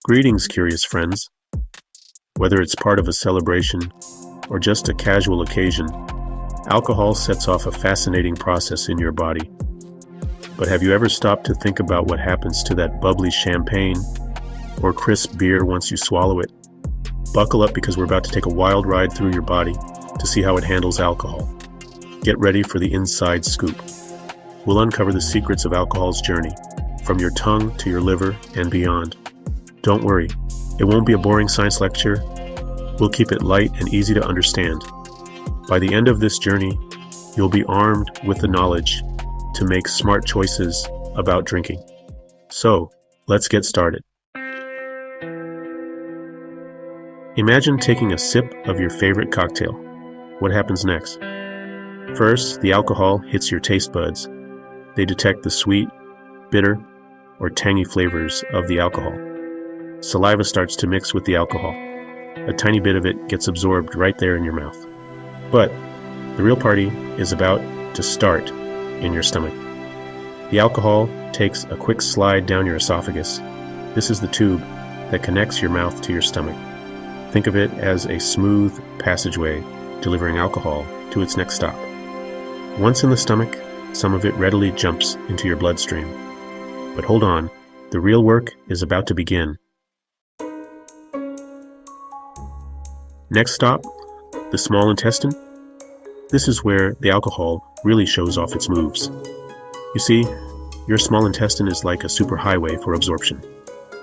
Greetings, curious friends. Whether it's part of a celebration or just a casual occasion, alcohol sets off a fascinating process in your body. But have you ever stopped to think about what happens to that bubbly champagne or crisp beer once you swallow it? Buckle up because we're about to take a wild ride through your body to see how it handles alcohol. Get ready for the inside scoop. We'll uncover the secrets of alcohol's journey, from your tongue to your liver and beyond. Don't worry, it won't be a boring science lecture. We'll keep it light and easy to understand. By the end of this journey, you'll be armed with the knowledge to make smart choices about drinking. So, let's get started. Imagine taking a sip of your favorite cocktail. What happens next? First, the alcohol hits your taste buds. They detect the sweet, bitter, or tangy flavors of the alcohol. Saliva starts to mix with the alcohol. A tiny bit of it gets absorbed right there in your mouth. But the real party is about to start in your stomach. The alcohol takes a quick slide down your esophagus. This is the tube that connects your mouth to your stomach. Think of it as a smooth passageway delivering alcohol to its next stop. Once in the stomach, some of it readily jumps into your bloodstream. But hold on, the real work is about to begin. Next stop, the small intestine. This is where the alcohol really shows off its moves. You see, your small intestine is like a superhighway for absorption.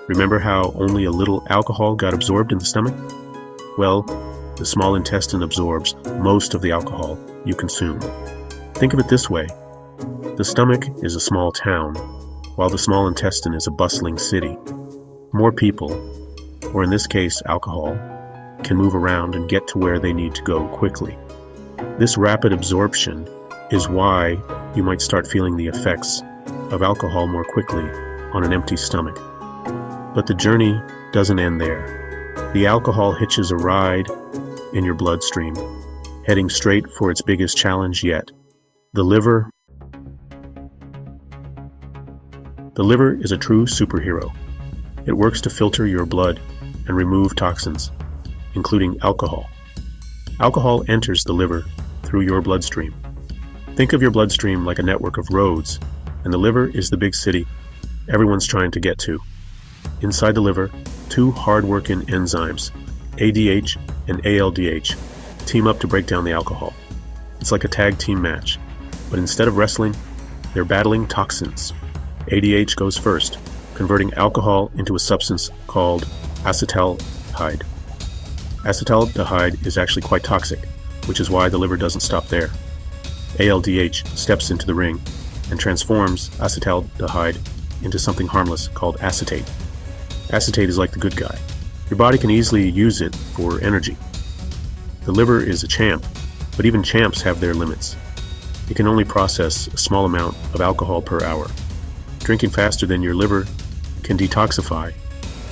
Remember how only a little alcohol got absorbed in the stomach? Well, the small intestine absorbs most of the alcohol you consume. Think of it this way. The stomach is a small town, while the small intestine is a bustling city. More people, or in this case alcohol, can move around and get to where they need to go quickly. This rapid absorption is why you might start feeling the effects of alcohol more quickly on an empty stomach. But the journey doesn't end there. The alcohol hitches a ride in your bloodstream, heading straight for its biggest challenge yet, the liver. The liver is a true superhero. It works to filter your blood and remove toxins, including alcohol. Alcohol enters the liver through your bloodstream. Think of your bloodstream like a network of roads, and the liver is the big city everyone's trying to get to. Inside the liver, two hard-working enzymes, ADH and ALDH, team up to break down the alcohol. It's like a tag team match, but instead of wrestling, they're battling toxins. ADH goes first, converting alcohol into a substance called acetaldehyde. Acetaldehyde is actually quite toxic, which is why the liver doesn't stop there. ALDH steps into the ring and transforms acetaldehyde into something harmless called acetate. Acetate is like the good guy. Your body can easily use it for energy. The liver is a champ, but even champs have their limits. It can only process a small amount of alcohol per hour. Drinking faster than your liver can detoxify,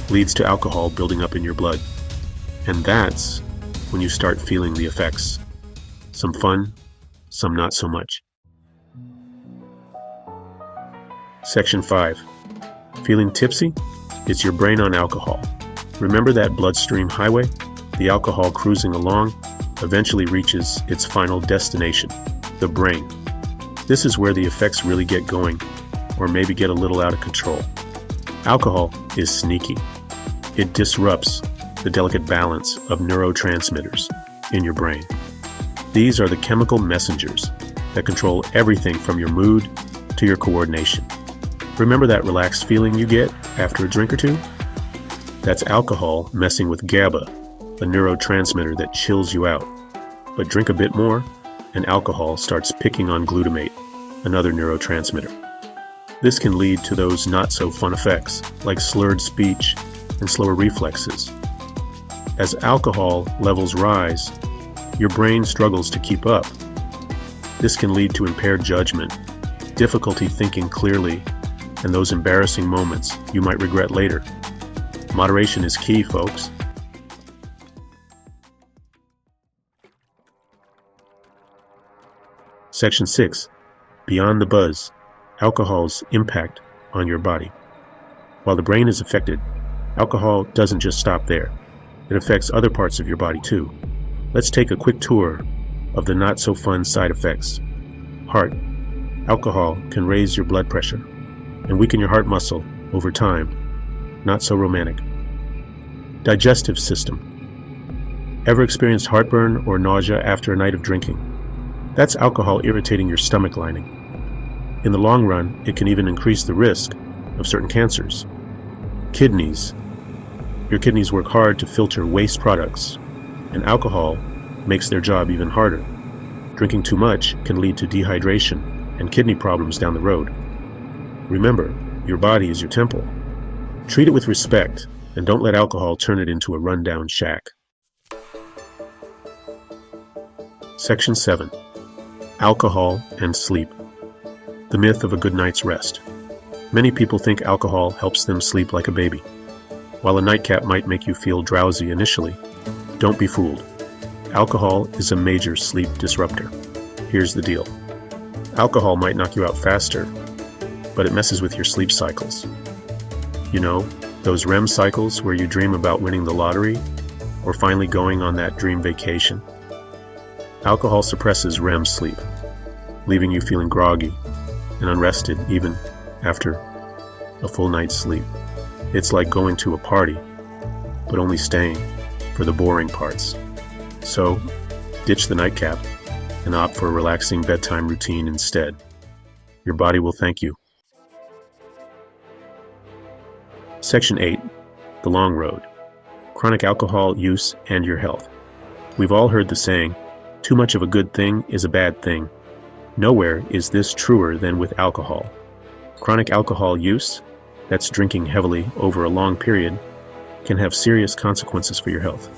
leads to alcohol building up in your blood. And that's when you start feeling the effects. Some fun, some not so much. Section 5. Feeling tipsy? It's your brain on alcohol. Remember that bloodstream highway? The alcohol cruising along eventually reaches its final destination, the brain. This is where the effects really get going, or maybe get a little out of control. Alcohol is sneaky. It disrupts the delicate balance of neurotransmitters in your brain. These are the chemical messengers that control everything from your mood to your coordination. Remember that relaxed feeling you get after a drink or two? That's alcohol messing with GABA, a neurotransmitter that chills you out. But drink a bit more, and alcohol starts picking on glutamate, another neurotransmitter. This can lead to those not-so-fun effects, like slurred speech and slower reflexes. As alcohol levels rise, your brain struggles to keep up. This can lead to impaired judgment, difficulty thinking clearly, and those embarrassing moments you might regret later. Moderation is key, folks. Section 6. Beyond the buzz. Alcohol's impact on your body. While the brain is affected, Alcohol doesn't just stop there. It affects other parts of your body too. Let's take a quick tour of the not-so-fun side effects. Heart. Alcohol can raise your blood pressure and weaken your heart muscle over time. Not so romantic. Digestive system. Ever experienced heartburn or nausea after a night of drinking? That's alcohol irritating your stomach lining. In the long run, it can even increase the risk of certain cancers. Kidneys. Your kidneys work hard to filter waste products, and alcohol makes their job even harder. Drinking too much can lead to dehydration and kidney problems down the road. Remember, your body is your temple. Treat it with respect, and don't let alcohol turn it into a rundown shack. Section 7. Alcohol and sleep. The myth of a good night's rest. Many people think alcohol helps them sleep like a baby. While a nightcap might make you feel drowsy initially, don't be fooled. Alcohol is a major sleep disruptor. Here's the deal. Alcohol might knock you out faster, but it messes with your sleep cycles. You know, those REM cycles where you dream about winning the lottery or finally going on that dream vacation. Alcohol suppresses REM sleep, leaving you feeling groggy and unrested even after a full night's sleep. It's like going to a party, but only staying for the boring parts. So, ditch the nightcap and opt for a relaxing bedtime routine instead. Your body will thank you. Section 8. The long road. Chronic alcohol use and your health. We've all heard the saying, too much of a good thing is a bad thing. Nowhere is this truer than with alcohol. Chronic alcohol use, that's drinking heavily over a long period, can have serious consequences for your health.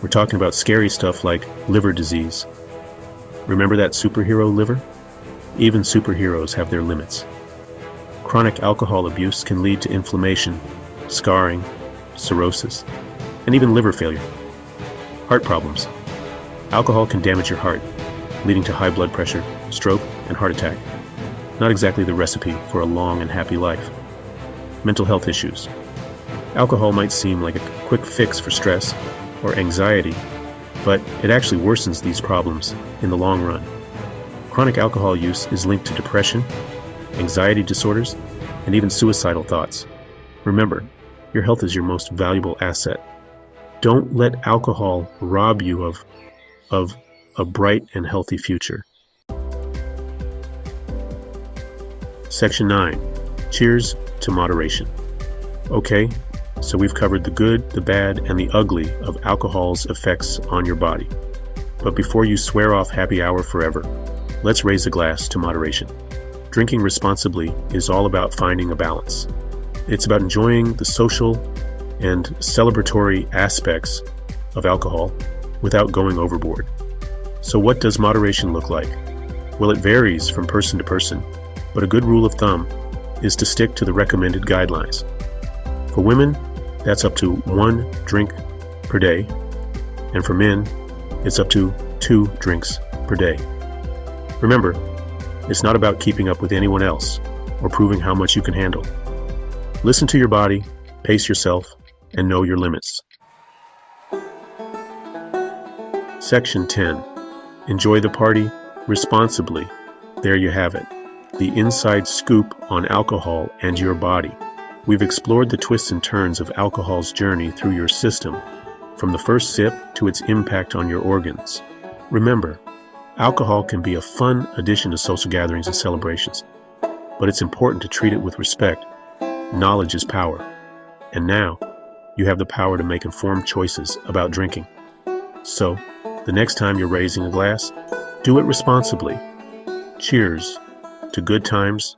We're talking about scary stuff like liver disease. Remember that superhero liver? Even superheroes have their limits. Chronic alcohol abuse can lead to inflammation, scarring, cirrhosis, and even liver failure. Heart problems. Alcohol can damage your heart, leading to high blood pressure, stroke, and heart attack. Not exactly the recipe for a long and happy life. Mental health issues. Alcohol might seem like a quick fix for stress or anxiety, but it actually worsens these problems in the long run. Chronic alcohol use is linked to depression, anxiety disorders, and even suicidal thoughts. Remember, your health is your most valuable asset. Don't let alcohol rob you of a bright and healthy future. Section 9. Cheers to moderation. Okay, so we've covered the good, the bad, and the ugly of alcohol's effects on your body. But before you swear off happy hour forever, let's raise a glass to moderation. Drinking responsibly is all about finding a balance. It's about enjoying the social and celebratory aspects of alcohol without going overboard. So what does moderation look like? Well, it varies from person to person, but a good rule of thumb is to stick to the recommended guidelines. For women, that's up to 1 drink per day, and for men, it's up to 2 drinks per day. Remember, it's not about keeping up with anyone else or proving how much you can handle. Listen to your body, pace yourself, and know your limits. Section 10. Enjoy the party responsibly. There you have it. The inside scoop on alcohol and your body. We've explored the twists and turns of alcohol's journey through your system, from the first sip to its impact on your organs. Remember, alcohol can be a fun addition to social gatherings and celebrations, but it's important to treat it with respect. Knowledge is power, and now you have the power to make informed choices about drinking. So, the next time you're raising a glass, do it responsibly. Cheers to good times,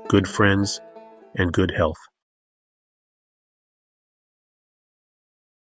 good friends, and good health.